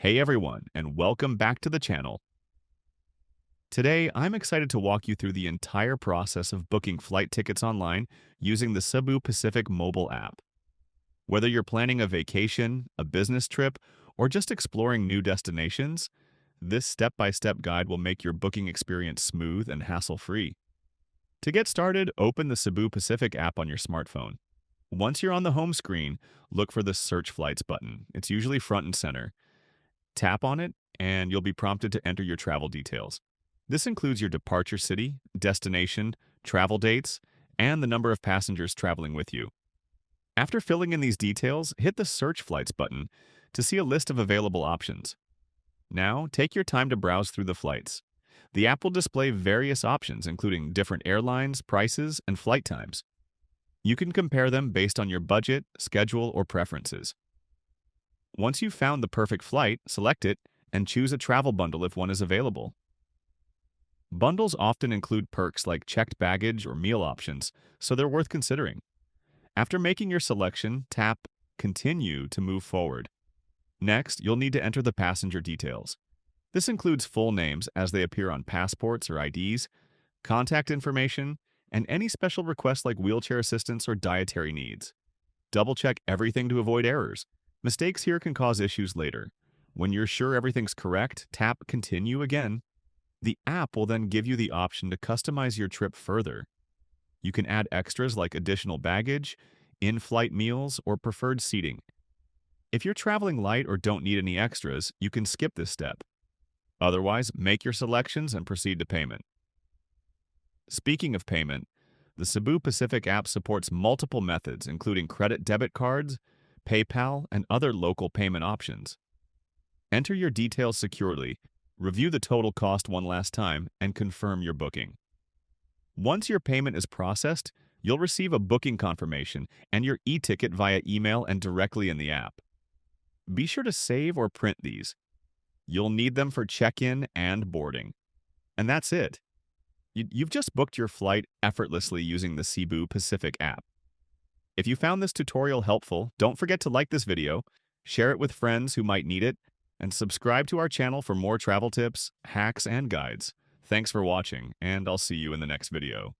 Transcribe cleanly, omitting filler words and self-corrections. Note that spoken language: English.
Hey everyone, and welcome back to the channel. Today, I'm excited to walk you through the entire process of booking flight tickets online using the Cebu Pacific mobile app. Whether you're planning a vacation, a business trip, or just exploring new destinations, this step-by-step guide will make your booking experience smooth and hassle-free. To get started, open the Cebu Pacific app on your smartphone. Once you're on the home screen, look for the Search Flights button. It's usually front and center. Tap on it, and you'll be prompted to enter your travel details. This includes your departure city, destination, travel dates, and the number of passengers traveling with you. After filling in these details, hit the Search Flights button to see a list of available options. Now, take your time to browse through the flights. The app will display various options, including different airlines, prices, and flight times. You can compare them based on your budget, schedule, or preferences. Once you've found the perfect flight, select it and choose a travel bundle if one is available. Bundles often include perks like checked baggage or meal options, so they're worth considering. After making your selection, tap Continue to move forward. Next, you'll need to enter the passenger details. This includes full names as they appear on passports or IDs, contact information, and any special requests like wheelchair assistance or dietary needs. Double-check everything to avoid errors. Mistakes here can cause issues later. When you're sure everything's correct, tap Continue again. The app will then give you the option to customize your trip further. You can add extras like additional baggage, in-flight meals, or preferred seating. If you're traveling light or don't need any extras, you can skip this step. Otherwise, make your selections and proceed to payment. Speaking of payment, the Cebu Pacific app supports multiple methods, including credit debit cards, PayPal, and other local payment options. Enter your details securely, review the total cost one last time, and confirm your booking. Once your payment is processed, you'll receive a booking confirmation and your e-ticket via email and directly in the app. Be sure to save or print these. You'll need them for check-in and boarding. And that's it. You've just booked your flight effortlessly using the Cebu Pacific app. If you found this tutorial helpful, don't forget to like this video, share it with friends who might need it, and subscribe to our channel for more travel tips, hacks, and guides. Thanks for watching, and I'll see you in the next video.